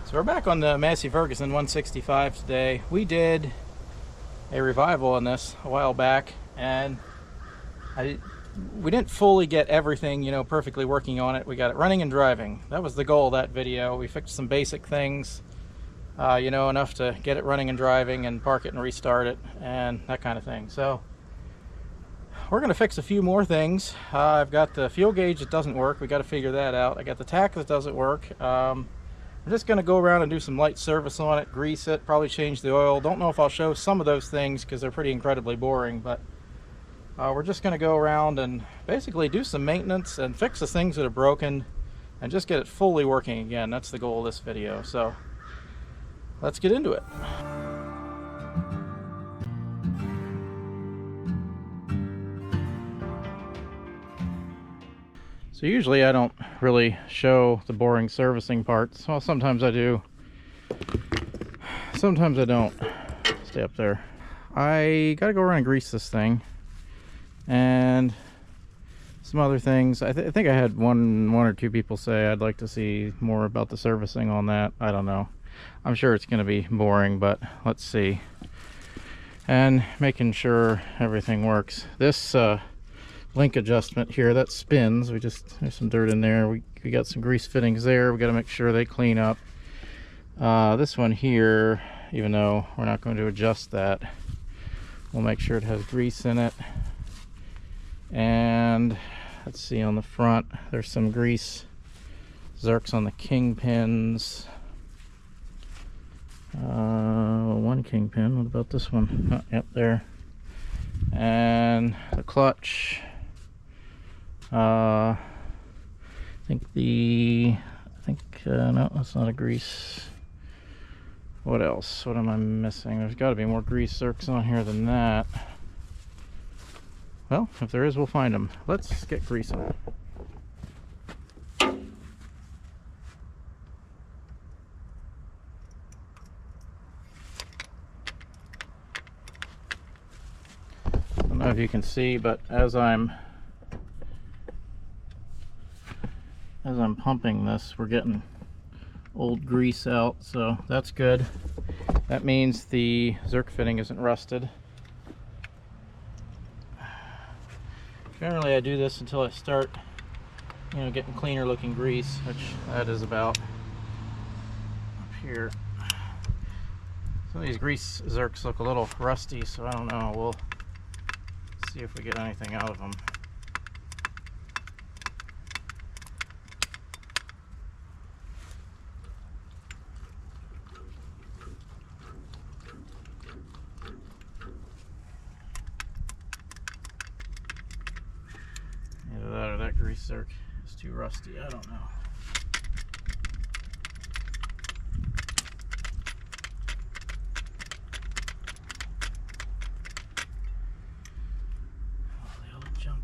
So we're back on the Massey Ferguson 165 today. We did a revival on this a while back, and we didn't fully get everything, perfectly working on it. We got it running and driving. That was the goal of that video. We fixed some basic things, enough to get it running and driving and park it and restart it and that kind of thing. So we're going to fix a few more things. I've got the fuel gauge that doesn't work. We got to figure that out. I got the tach that doesn't work. I'm just going to go around and do some light service on it, grease it, probably change the oil. Don't know if I'll show some of those things because they're pretty incredibly boring, but we're just going to go around and basically do some maintenance and fix the things that are broken and just get it fully working again. That's the goal of this video. So let's get into it. So usually I don't really show the boring servicing parts. Well, sometimes I do. Sometimes I don't. Stay up there. I gotta go around and grease this thing. And some other things. I think I had one or two people say I'd like to see more about the servicing on that. I don't know. I'm sure it's gonna be boring, but let's see. And making sure everything works. This link adjustment here that spins, there's some dirt in there. We got some grease fittings there. We got to make sure they clean up. This one here, even though we're not going to adjust that, we'll make sure it has grease in it. And let's see, on the front there's some grease zerks on the kingpins. One kingpin. What about this one? Oh, yep, there. And the clutch. No, that's not a grease. What else? What am I missing? There's got to be more grease zerks on here than that. Well, if there is, we'll find them. Let's get greasing. I don't know if you can see, but as I'm pumping this, we're getting old grease out, so that's good. That means the zerk fitting isn't rusted. Generally I do this until I start getting cleaner looking grease, which that is about up here. Some of these grease zerks look a little rusty, so I don't know. We'll see if we get anything out of them. Either that or that grease zerk is too rusty. I don't know.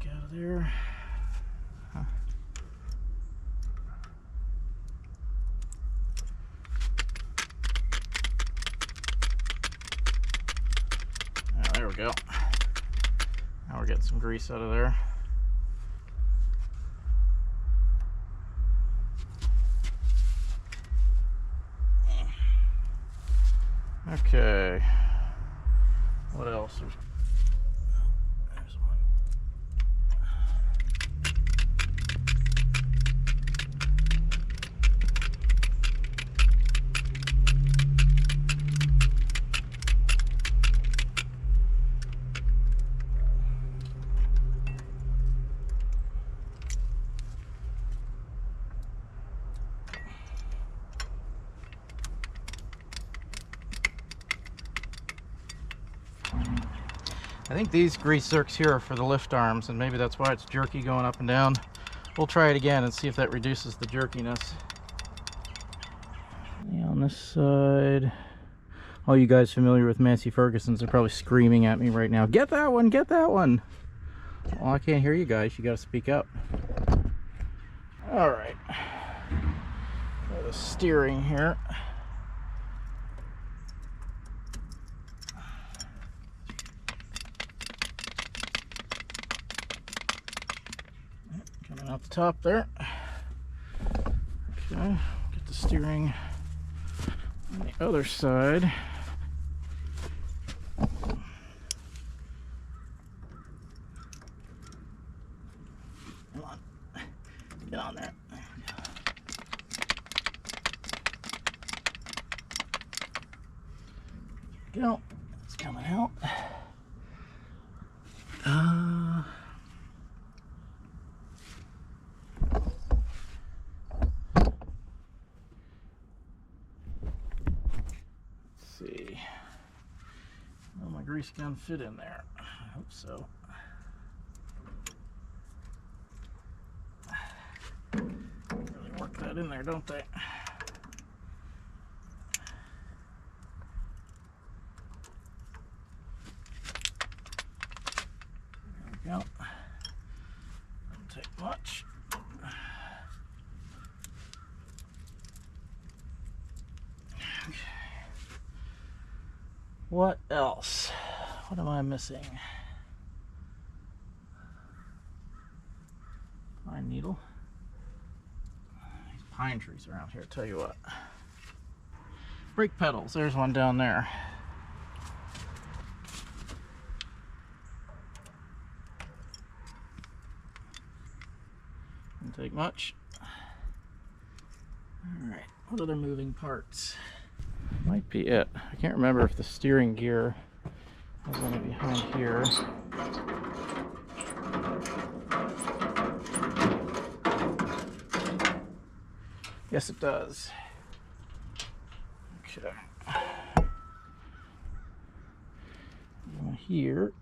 Out of there. Huh. Oh, there we go. Now we're getting some grease out of there. Okay. What else? There's one. I think these grease zerks here are for the lift arms, and maybe that's why it's jerky going up and down. We'll try it again and see if that reduces the jerkiness. Yeah, on this side, all you guys familiar with Massey Fergusons are probably screaming at me right now. Get that one, get that one. Well, I can't hear you guys. You got to speak up. All right. Got the steering here. Out the top there. Okay, get the steering On the other side, come on, get on there. There we go. It's coming out. See. Will my grease gun fit in there? I hope so. Really work that in there, don't they? There we go. Doesn't take much. What else? What am I missing? Pine needle. These pine trees around here, tell you what. Brake pedals, there's one down there. Didn't take much. Alright, what other moving parts? Might be it. I can't remember if the steering gear was going to be behind here. Yes, it does. Okay. Here.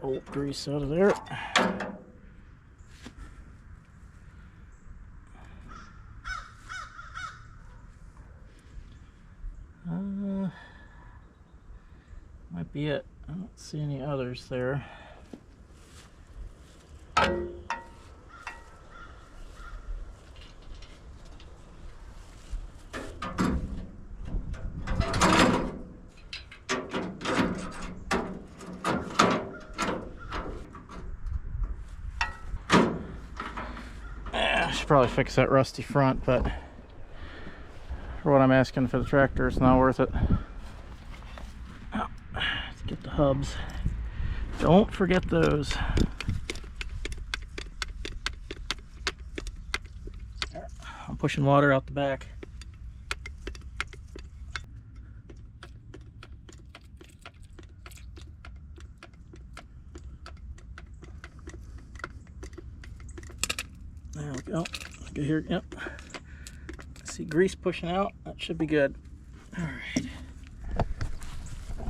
Old grease out of there. Might be it. I don't see any others there. I should probably fix that rusty front, but for what I'm asking for the tractor, it's not worth it. Oh, let's get the hubs. Don't forget those. I'm pushing water out the back. There we go. Good here. Yep. See grease pushing out. That should be good. All right.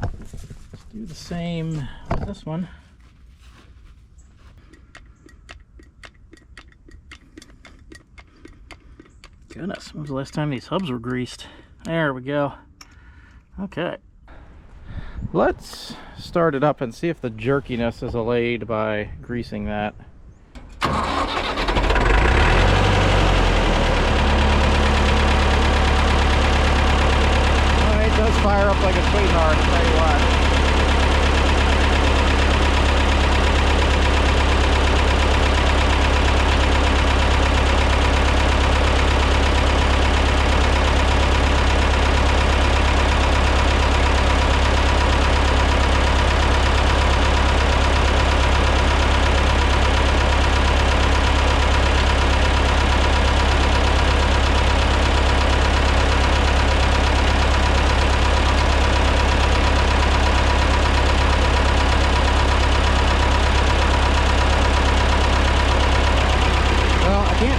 Let's do the same with this one. Goodness, when was the last time these hubs were greased? There we go. Okay. Let's start it up and see if the jerkiness is allayed by greasing that. It does fire up like a sweetheart, I'll tell you what.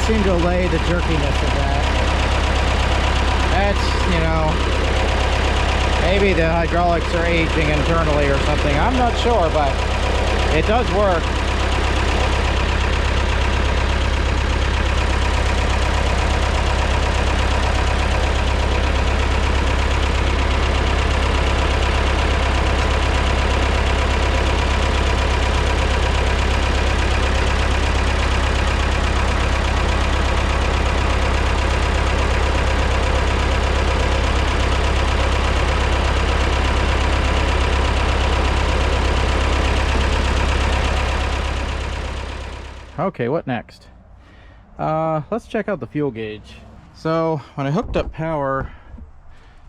Seem to allay the jerkiness of that. That's, you know, maybe the hydraulics are aging internally or something. I'm not sure, but it does work. Okay, what next? Let's check out the fuel gauge. So when I hooked up power,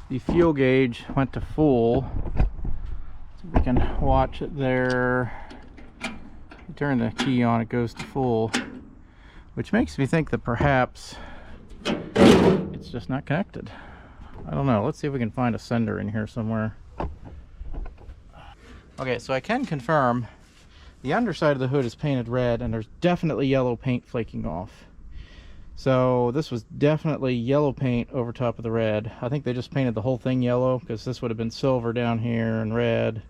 the fuel gauge went to full. So we can watch it there. You turn the key on, it goes to full, which makes me think that perhaps it's just not connected. I don't know. Let's see if we can find a sender in here somewhere. Okay, so I can confirm the underside of the hood is painted red, and there's definitely yellow paint flaking off. So this was definitely yellow paint over top of the red. I think they just painted the whole thing yellow, because this would have been silver down here and red.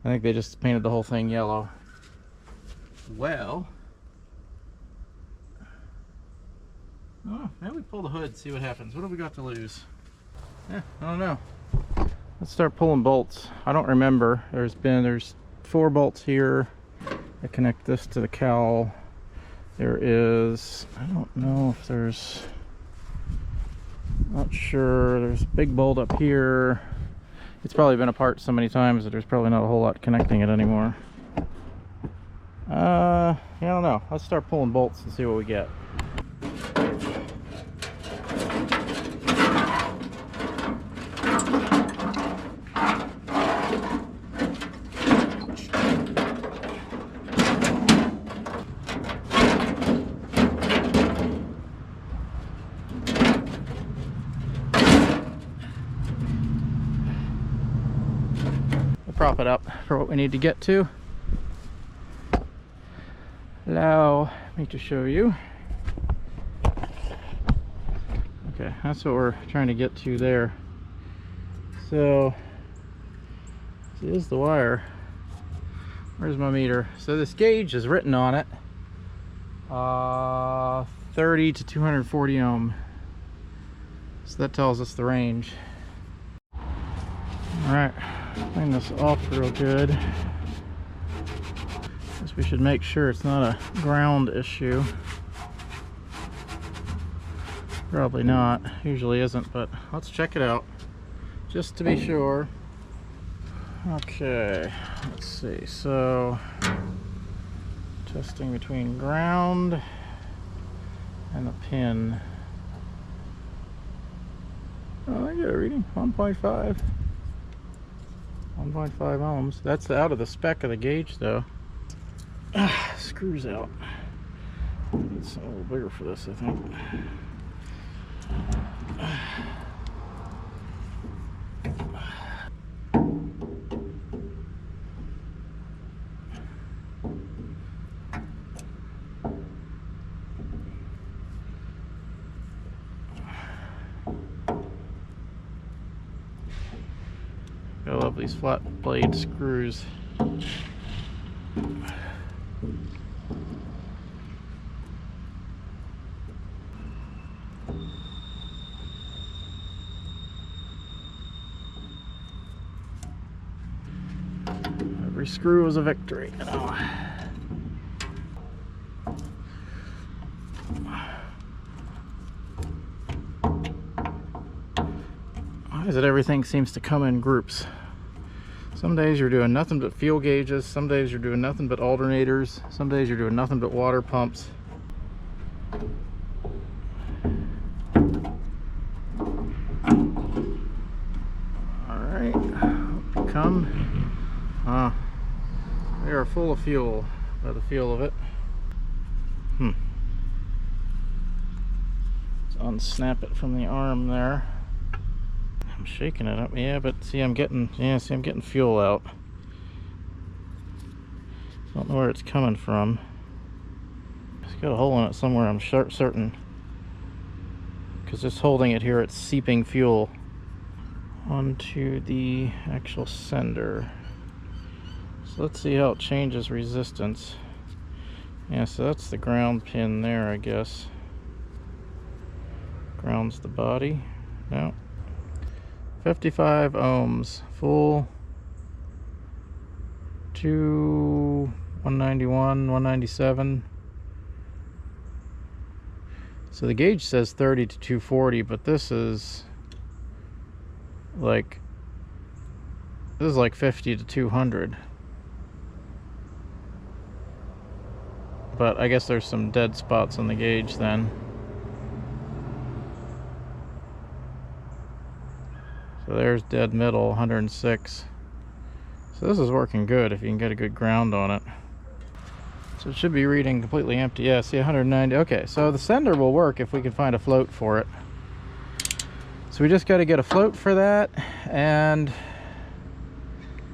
I think they just painted the whole thing yellow. Well, oh, maybe we pull the hood, see what happens. What have we got to lose? Yeah, I don't know. Let's start pulling bolts. I don't remember. There's 4 bolts here that connect this to the cowl. There is, I don't know if there's, not sure. There's a big bolt up here. It's probably been apart so many times that there's probably not a whole lot connecting it anymore. Yeah, I don't know. Let's start pulling bolts and see what we get. Prop it up for what we need to get to. Allow me to show you. Okay, that's what we're trying to get to there. So this is the wire. Where's my meter? So this gauge is written on it 30 to 240 ohm. So that tells us the range. All right. Clean this off real good. Guess we should make sure it's not a ground issue. Probably not. Usually isn't, but let's check it out just to be sure. Okay, let's see. So testing between ground and the pin. Oh, I get a reading 1.5. 1.5 ohms. That's out of the spec of the gauge though. Screws out. It's a little bigger for this, I think. I love these flat blade screws. Every screw is a victory, you know. Why is it everything seems to come in groups? Some days you're doing nothing but fuel gauges, some days you're doing nothing but alternators, some days you're doing nothing but water pumps. Alright, up you come. They are full of fuel by the feel of it. Let's unsnap it from the arm there. I'm shaking it up, yeah, but see I'm getting fuel out. Don't know where it's coming from. It's got a hole in it somewhere, I'm certain. Because just holding it here, it's seeping fuel onto the actual sender. So let's see how it changes resistance. Yeah, so that's the ground pin there, I guess. Grounds the body. No. 55 ohms, full to 191, 197. So the gauge says 30 to 240, but this is like 50 to 200. but I guess there's some dead spots on the gauge then. So there's dead middle, 106. So this is working good if you can get a good ground on it. So it should be reading completely empty. Yeah, see, 190. Okay, so the sender will work if we can find a float for it. So we just got to get a float for that and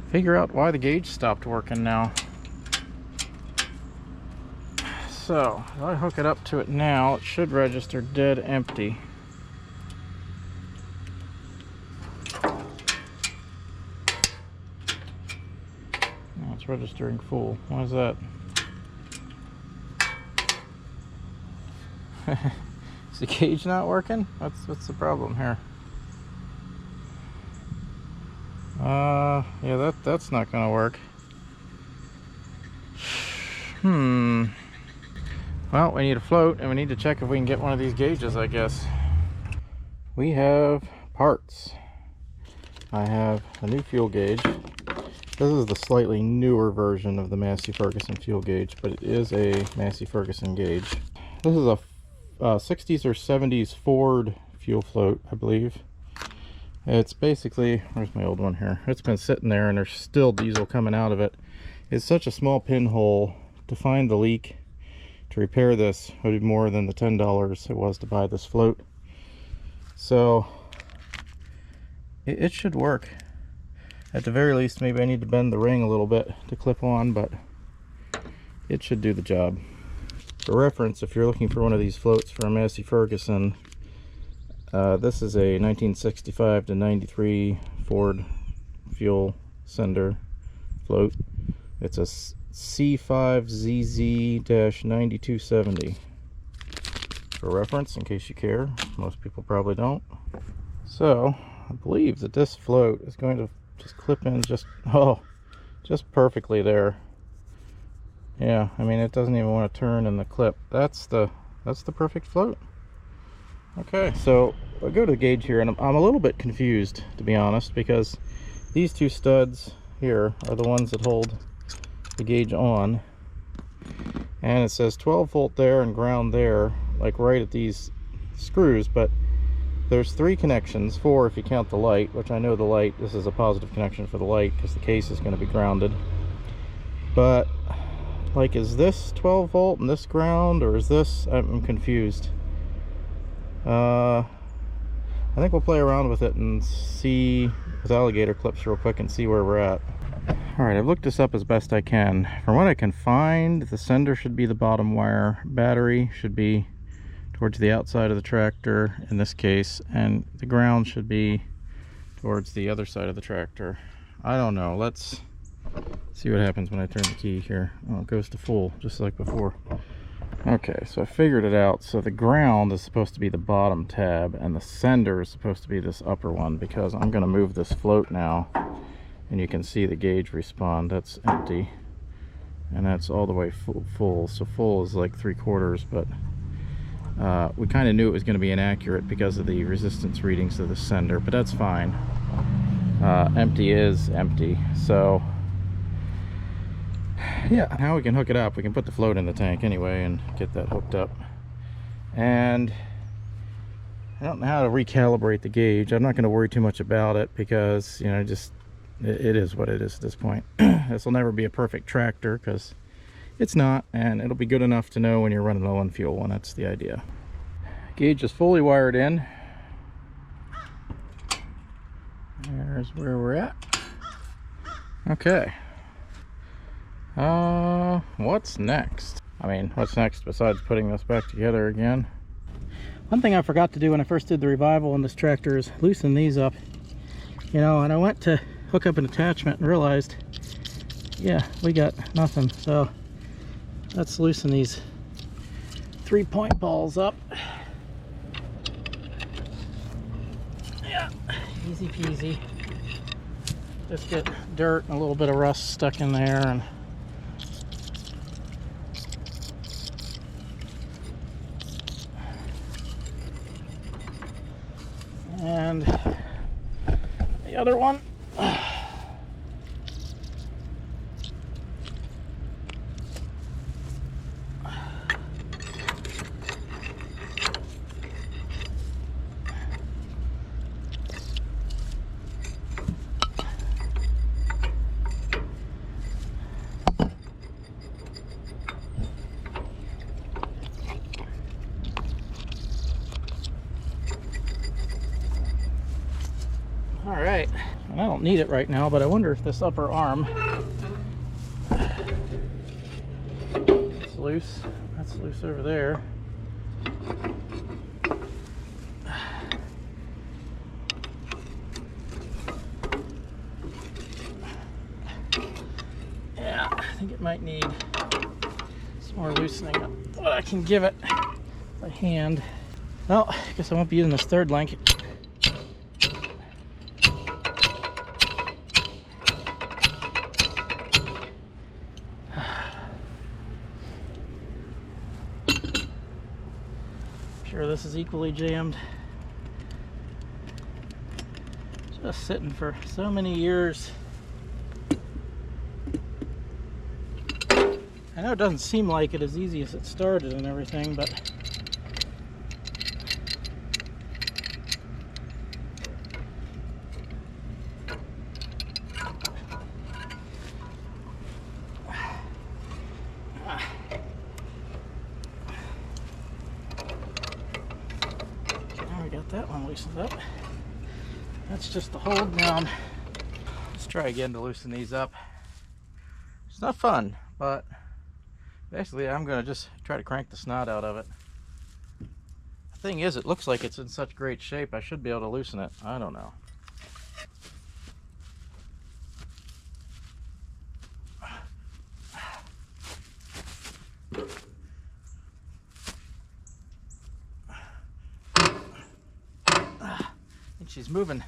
figure out why the gauge stopped working now. So if I hook it up to it now, it should register dead empty. No, it's registering full. Why is that? Is the gauge not working? What's the problem here? Yeah, that's not gonna work. Well, we need a float and we need to check if we can get one of these gauges, I guess. We have parts. I have a new fuel gauge. This is the slightly newer version of the Massey Ferguson fuel gauge, but it is a Massey Ferguson gauge. This is a 60s or 70s Ford fuel float, I believe. It's basically, where's my old one here? It's been sitting there and there's still diesel coming out of it. It's such a small pinhole. To find the leak, to repair this would be more than the $10 it was to buy this float. So it should work. At the very least, maybe I need to bend the ring a little bit to clip on, but it should do the job. For reference, if you're looking for one of these floats for a Massey Ferguson, this is a 1965 to 93 Ford fuel sender float. It's a C5ZZ-9270. For reference, in case you care. Most people probably don't. So, I believe that this float is going to just clip in just perfectly there. Yeah, I mean, it doesn't even want to turn in the clip. That's the perfect float. Okay, so I'll go to the gauge here, and I'm a little bit confused, to be honest, because these two studs here are the ones that hold the gauge on, and it says 12 volt there and ground there, like right at these screws, but there's 3 connections, 4 if you count the light, which I know the light, this is a positive connection for the light because the case is going to be grounded. But like, is this 12 volt and this ground, or is this, I'm confused. I think we'll play around with it and see with alligator clips real quick and see where we're at. Alright, I've looked this up as best I can. From what I can find, the sender should be the bottom wire, battery should be towards the outside of the tractor in this case, and the ground should be towards the other side of the tractor. I don't know. Let's see what happens when I turn the key here. Oh, it goes to full, just like before. Okay, so I figured it out. So the ground is supposed to be the bottom tab, and the sender is supposed to be this upper one, because I'm going to move this float now, and you can see the gauge respond. That's empty, and that's all the way full. So full is like 3/4, but we kind of knew it was going to be inaccurate because of the resistance readings of the sender, but that's fine. Empty is empty. So yeah, now we can hook it up. We can put the float in the tank anyway and get that hooked up. And I don't know how to recalibrate the gauge. I'm not going to worry too much about it because, you know, just it is what it is at this point. This will never be a perfect tractor because it's not, and it'll be good enough to know when you're running low on fuel, and that's the idea. Gauge is fully wired in. There's where we're at. Okay. What's next? I mean, what's next besides putting this back together again? One thing I forgot to do when I first did the revival on this tractor is loosen these up. You know, and I went to hook up an attachment and realized, yeah, we got nothing. So let's loosen these 3-point balls up. Yeah, easy peasy. Just get dirt and a little bit of rust stuck in there, and the other one. And I don't need it right now, but I wonder if this upper arm is loose. That's loose over there. Yeah, I think it might need some more loosening up what I can give it by hand. Well, I guess I won't be using this third link. Sure, this is equally jammed. Just sitting for so many years. I know it doesn't seem like it as easy as it started and everything, but now we got that one loosened up. That's just the hold down. Let's try again to loosen these up. It's not fun, but basically I'm going to just try to crank the snot out of it. The thing is, it looks like it's in such great shape, I should be able to loosen it. I don't know. I think she's moving.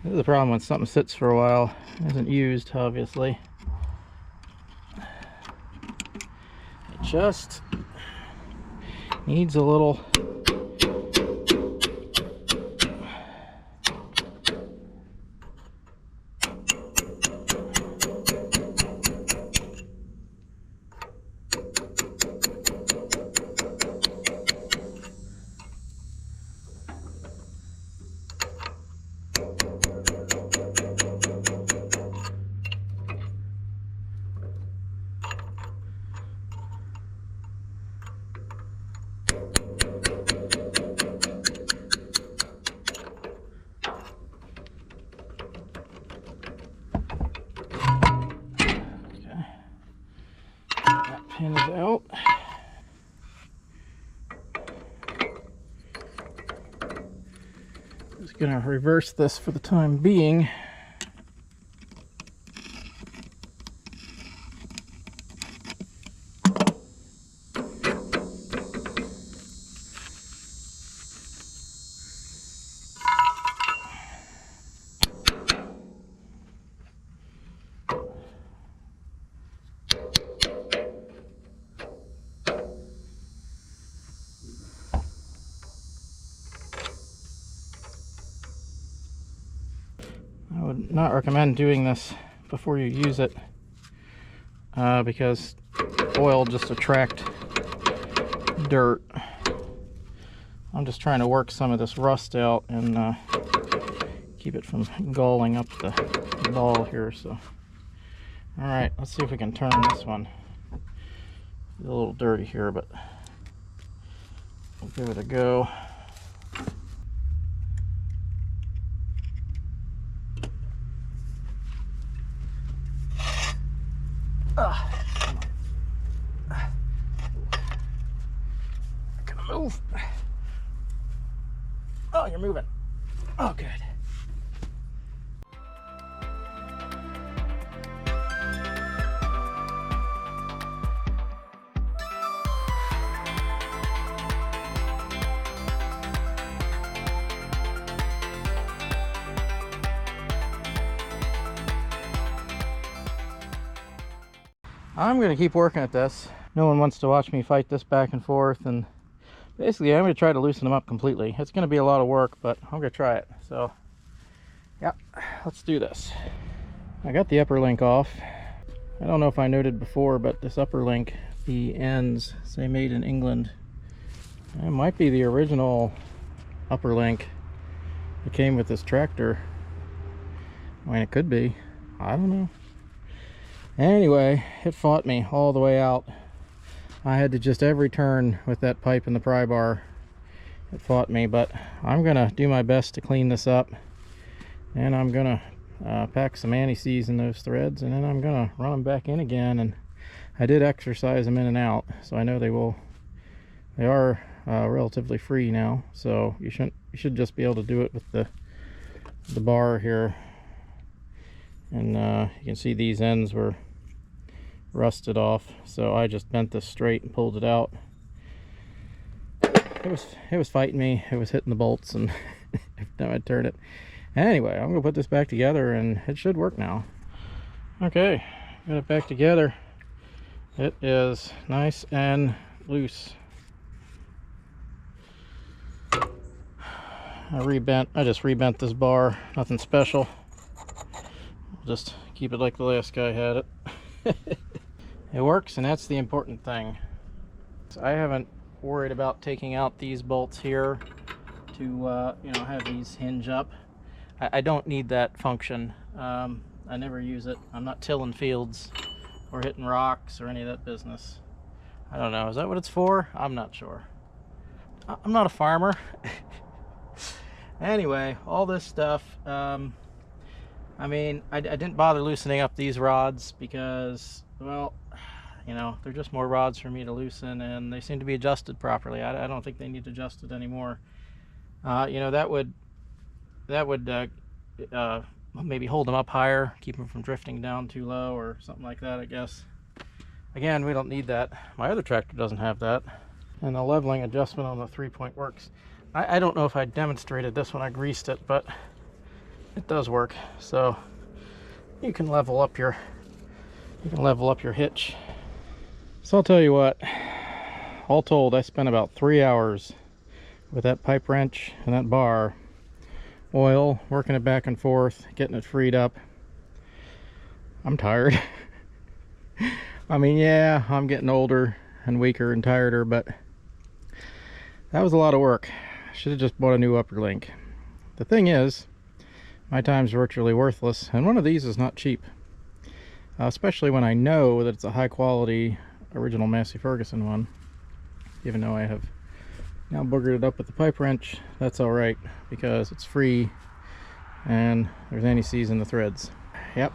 This is the problem when something sits for a while, isn't used, obviously. It just needs a little pin is out. Just gonna reverse this for the time being. I would not recommend doing this before you use it because oil just attracts dirt. I'm just trying to work some of this rust out and keep it from galling up the ball here. So, all right, let's see if we can turn this one. It's a little dirty here, but we'll give it a go. Gonna move. Oh, you're moving. Oh, good. I'm going to keep working at this. No one wants to watch me fight this back and forth, and basically I'm going to try to loosen them up completely. It's going to be a lot of work, but I'm going to try it. So, yeah, let's do this. I got the upper link off. I don't know if I noted before, but this upper link, the ends say made in England. It might be the original upper link that came with this tractor. I mean, it could be. I don't know. Anyway, it fought me all the way out. I had to just every turn with that pipe in the pry bar. It fought me, but I'm gonna do my best to clean this up, and I'm gonna pack some anti-seize in those threads, and then I'm gonna run them back in again. And I did exercise them in and out, so I know they are relatively free now. So you should just be able to do it with the bar here. And you can see these ends were rusted off, so I just bent this straight and pulled it out. It was fighting me. It was hitting the bolts, and every time I turn it. Anyway, I'm gonna put this back together, and it should work now. Okay, got it back together. It is nice and loose. I just rebent this bar. Nothing special. Just keep it like the last guy had it. It works, and that's the important thing. So I haven't worried about taking out these bolts here to you know, have these hinge up. I don't need that function. I never use it. I'm not tilling fields or hitting rocks or any of that business. I don't know, is that what it's for? I'm not sure. I'm not a farmer. Anyway, all this stuff, I mean, I didn't bother loosening up these rods because, well, you know, they're just more rods for me to loosen, and they seem to be adjusted properly. I don't think they need adjusted anymore. You know, that would maybe hold them up higher, keep them from drifting down too low or something like that, I guess. Again, we don't need that. My other tractor doesn't have that. And the leveling adjustment on the 3-point works. I don't know if I demonstrated this when I greased it, but it does work. So you can level up your hitch. So I'll tell you what, all told, I spent about 3 hours with that pipe wrench and that bar, oil, working it back and forth, getting it freed up. I'm tired. I mean, yeah, I'm getting older and weaker and tireder, but that was a lot of work. Should have just bought a new upper link. The thing is, my time's virtually worthless, and one of these is not cheap. Especially when I know that it's a high quality original Massey Ferguson one. Even though I have now boogered it up with the pipe wrench, that's alright, because it's free and there's anti-seize in the threads. Yep.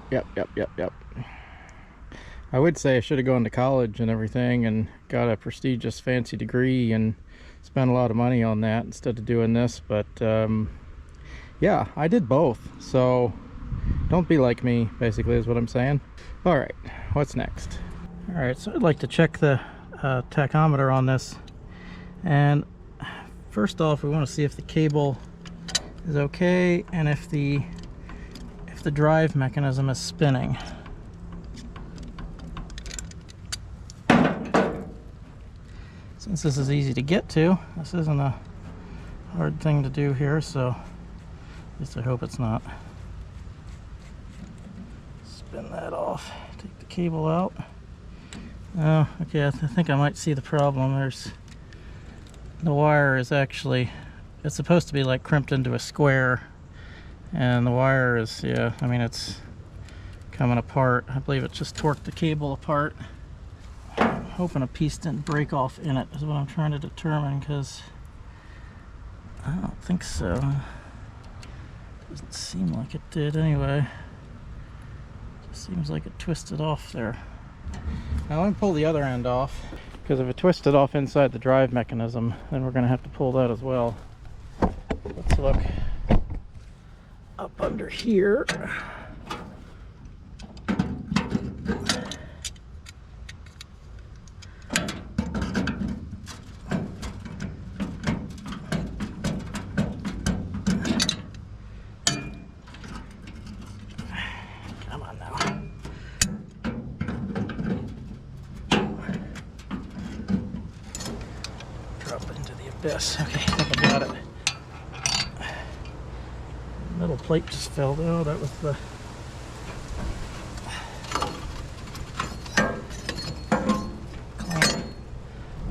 I would say I should have gone to college and everything and got a prestigious fancy degree and spent a lot of money on that instead of doing this, but yeah, I did both, so don't be like me, basically, is what I'm saying. All right, what's next? All right, so I'd like to check the tachometer on this, and first off, we want to see if the cable is okay and if the drive mechanism is spinning. Since this is easy to get to, this isn't a hard thing to do here, so at least I hope it's not. Spin that off, take the cable out. Oh, okay, I think I might see the problem. There's the wire is actually, it's supposed to be like crimped into a square, and the wire is, yeah, I mean, it's coming apart. I believe it just torqued the cable apart. I'm hoping a piece didn't break off in it is what I'm trying to determine, because I don't think so. Doesn't seem like it did anyway. Just seems like it twisted off there. Now let me pull the other end off, because if it twisted off inside the drive mechanism, then we're going to have to pull that as well. Let's look up under here. Come on now. Drop into the abyss. Okay, I think I got it. Metal plate just fell down. That was the clamp.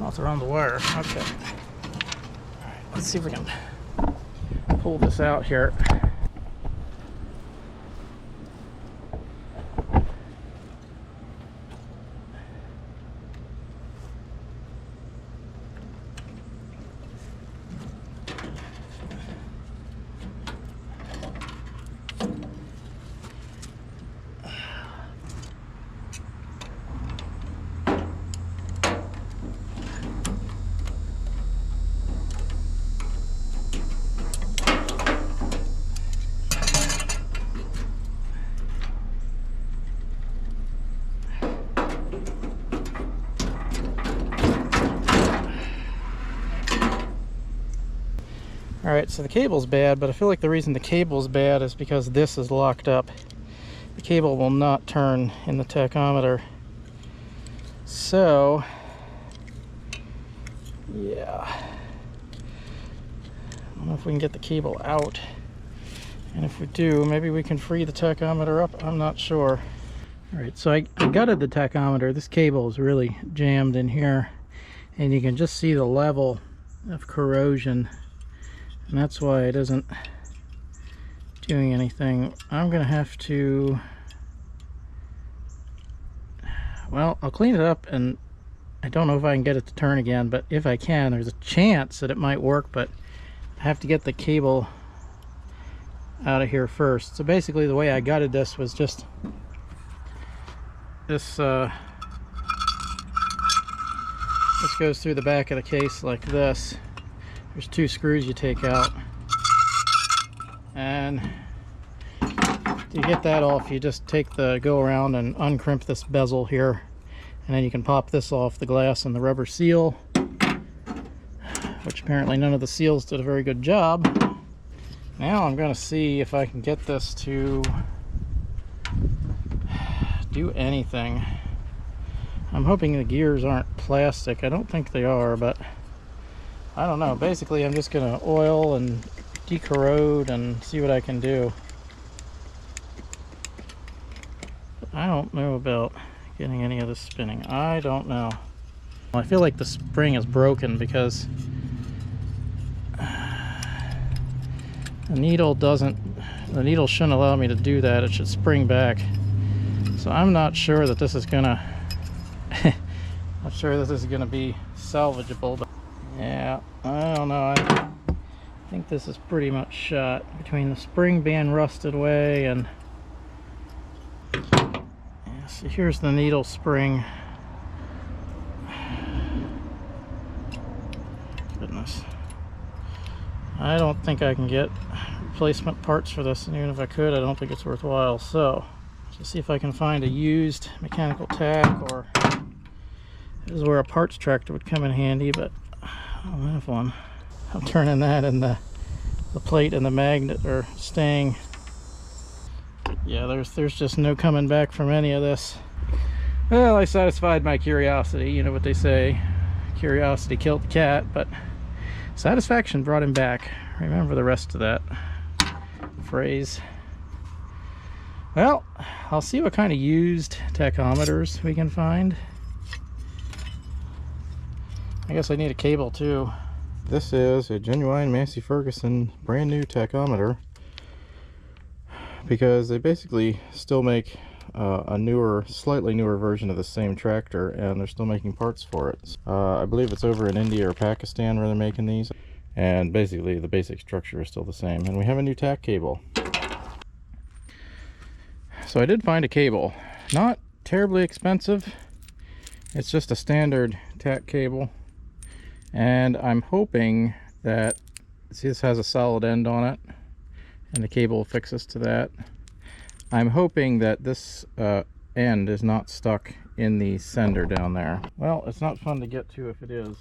Oh, it's around the wire. Okay. All right, let's see if we can pull this out here. Alright, so the cable's bad, but I feel like the reason the cable's bad is because this is locked up. The cable will not turn in the tachometer. So, yeah. I don't know if we can get the cable out. And if we do, maybe we can free the tachometer up. I'm not sure. Alright, so I gutted the tachometer. This cable is really jammed in here. And you can just see the level of corrosion. And that's why it isn't doing anything. I'm gonna have to, well, I'll clean it up, and I don't know if I can get it to turn again, but if I can, there's a chance that it might work, but I have to get the cable out of here first. So basically the way I gutted this was just this goes through the back of the case like this. There's two screws you take out, and to get that off, you just take the go around and uncrimp this bezel here, and then you can pop this off the glass and the rubber seal, which apparently none of the seals did a very good job. Now I'm going to see if I can get this to do anything. I'm hoping the gears aren't plastic. I don't think they are, but I don't know. Basically, I'm just going to oil and decorrode and see what I can do. I don't know about getting any of this spinning. I don't know. I feel like the spring is broken because the needle shouldn't allow me to do that. It should spring back. So I'm not sure that this is gonna not sure that this is gonna be salvageable, but yeah, I don't know. I think this is pretty much shot between the spring being rusted away and yeah, so here's the needle spring. Goodness. I don't think I can get replacement parts for this, and even if I could, I don't think it's worthwhile. So let's see if I can find a used mechanical tack, or this is where a parts tractor would come in handy, but I don't have one. I'm turning that, and the plate and the magnet are staying. Yeah, there's just no coming back from any of this. Well, I satisfied my curiosity. You know what they say, curiosity killed the cat, but satisfaction brought him back. Remember the rest of that phrase. Well, I'll see what kind of used tachometers we can find. I guess I need a cable too. This is a genuine Massey Ferguson brand new tachometer, because they basically still make a newer, slightly newer version of the same tractor, and they're still making parts for it. I believe it's over in India or Pakistan where they're making these, and basically the basic structure is still the same. And we have a new tack cable. So I did find a cable, not terribly expensive. It's just a standard tack cable, and I'm hoping that, see, this has a solid end on it and the cable fixes to that. I'm hoping that this end is not stuck in the sender down there. Well, it's not fun to get to if it is.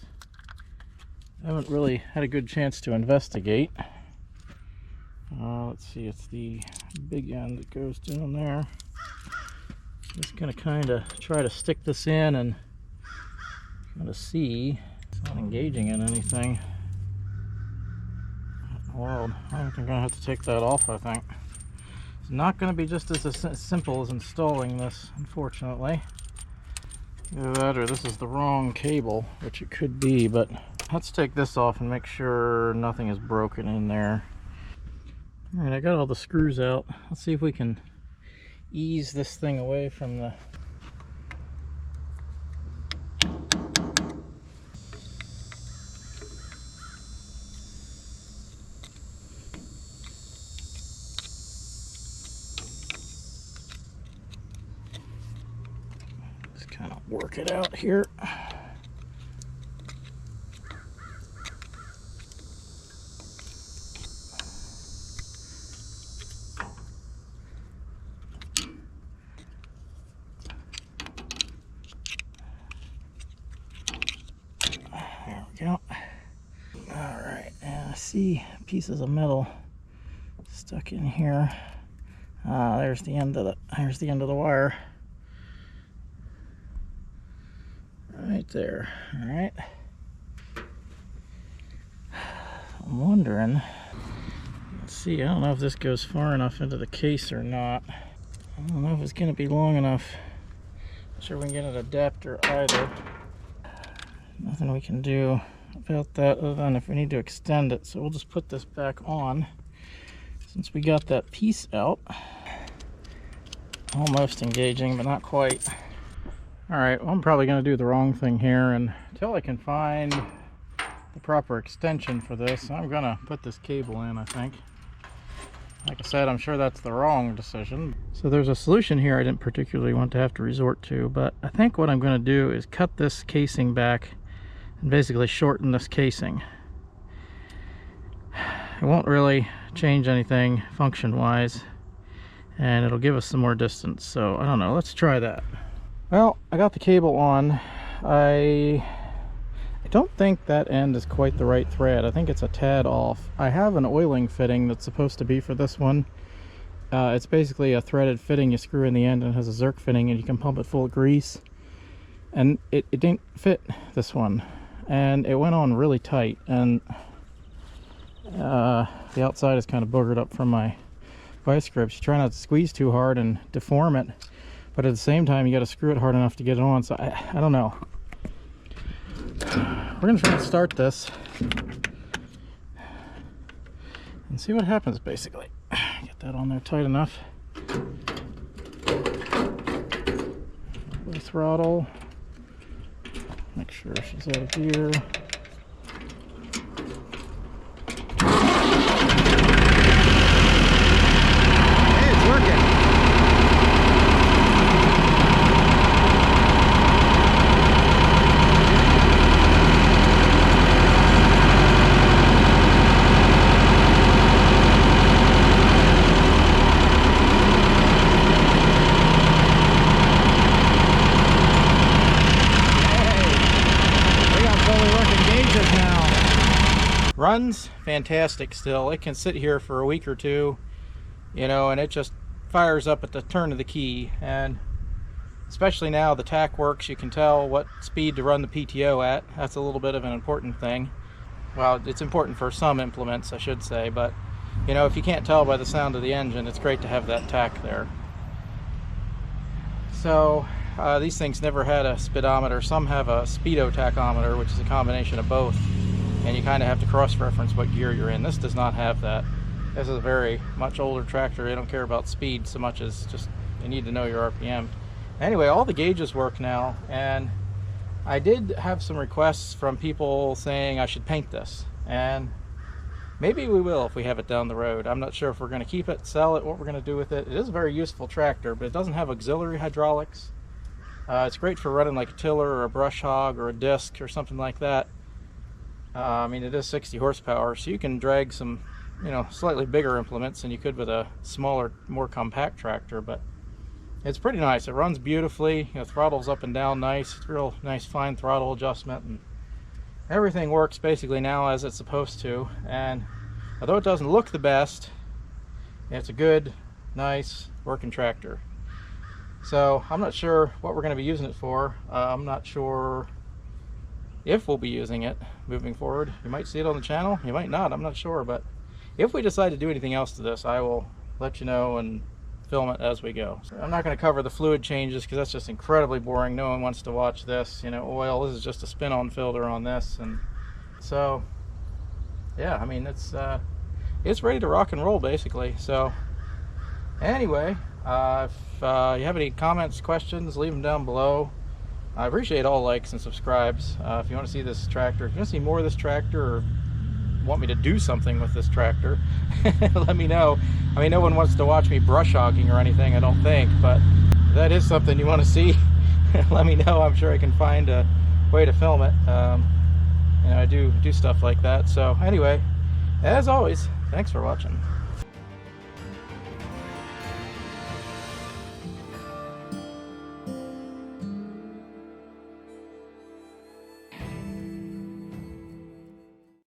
I haven't really had a good chance to investigate. Let's see, it's the big end that goes down there. Just gonna kind of try to stick this in and kind of see. It's not engaging in anything. Well, I'm gonna have to take that off, I think. It's not going to be just as simple as installing this, unfortunately. Either that or this is the wrong cable, which it could be, but let's take this off and make sure nothing is broken in there. Alright, I got all the screws out. Let's see if we can ease this thing away from the... kind of work it out here. There we go. All right, and I see pieces of metal stuck in here. There's the end of the wire. Right there. All right. I'm wondering, let's see, I don't know if this goes far enough into the case or not. I don't know if it's going to be long enough. Not sure we can get an adapter either. Nothing we can do about that other than if we need to extend it. So we'll just put this back on since we got that piece out. Almost engaging, but not quite. Alright, well, I'm probably going to do the wrong thing here, and until I can find the proper extension for this, I'm going to put this cable in, I think. Like I said, I'm sure that's the wrong decision. So there's a solution here I didn't particularly want to have to resort to, but I think what I'm going to do is cut this casing back and basically shorten this casing. It won't really change anything function-wise, and it'll give us some more distance, so I don't know, let's try that. Well, I got the cable on. I don't think that end is quite the right thread. I think it's a tad off. I have an oiling fitting that's supposed to be for this one. It's basically a threaded fitting you screw in the end, and it has a Zerk fitting, and you can pump it full of grease. And it didn't fit this one, and it went on really tight, and the outside is kind of boogered up from my vice grips. You try not to squeeze too hard and deform it, but at the same time you got to screw it hard enough to get it on. So I don't know. We're gonna try to start this and see what happens. Basically, get that on there tight enough. The throttle, make sure she's out of gear. Hey, it's working. Runs fantastic still. It can sit here for a week or two, you know, and it just fires up at the turn of the key. And especially now the tack works, you can tell what speed to run the PTO at. That's a little bit of an important thing. Well, it's important for some implements, I should say, but you know, if you can't tell by the sound of the engine, it's great to have that tack there. So these things never had a speedometer. Some have a speedo tachometer, which is a combination of both. and you kind of have to cross-reference what gear you're in. This does not have that. This is a very much older tractor. They don't care about speed so much as just you need to know your RPM. Anyway, all the gauges work now, and I did have some requests from people saying I should paint this, and maybe we will if we have it down the road. I'm not sure if we're going to keep it, sell it, what we're going to do with it. It is a very useful tractor, but it doesn't have auxiliary hydraulics. It's great for running like a tiller or a brush hog or a disc or something like that. I mean, it is 60 horsepower, so you can drag some, you know, slightly bigger implements than you could with a smaller, more compact tractor, but it's pretty nice. It runs beautifully. You know, throttles up and down nice. It's real nice fine throttle adjustment, and everything works basically now as it's supposed to. And although it doesn't look the best, it's a good, nice working tractor. So I'm not sure what we're going to be using it for. I'm not sure if we'll be using it moving forward. You might see it on the channel, you might not, I'm not sure. But if we decide to do anything else to this, I will let you know and film it as we go. So I'm not going to cover the fluid changes because that's just incredibly boring. No one wants to watch this. You know, oil, this is just a spin-on filter on this. And so yeah, I mean, it's ready to rock and roll basically. So anyway, if you have any comments, questions, leave them down below. I appreciate all likes and subscribes. If you want to see this tractor, if you want to see more of this tractor, or want me to do something with this tractor, let me know. I mean, no one wants to watch me brush hogging or anything, I don't think, but if that is something you want to see, let me know. I'm sure I can find a way to film it. You know, I do stuff like that. So anyway, as always, thanks for watching.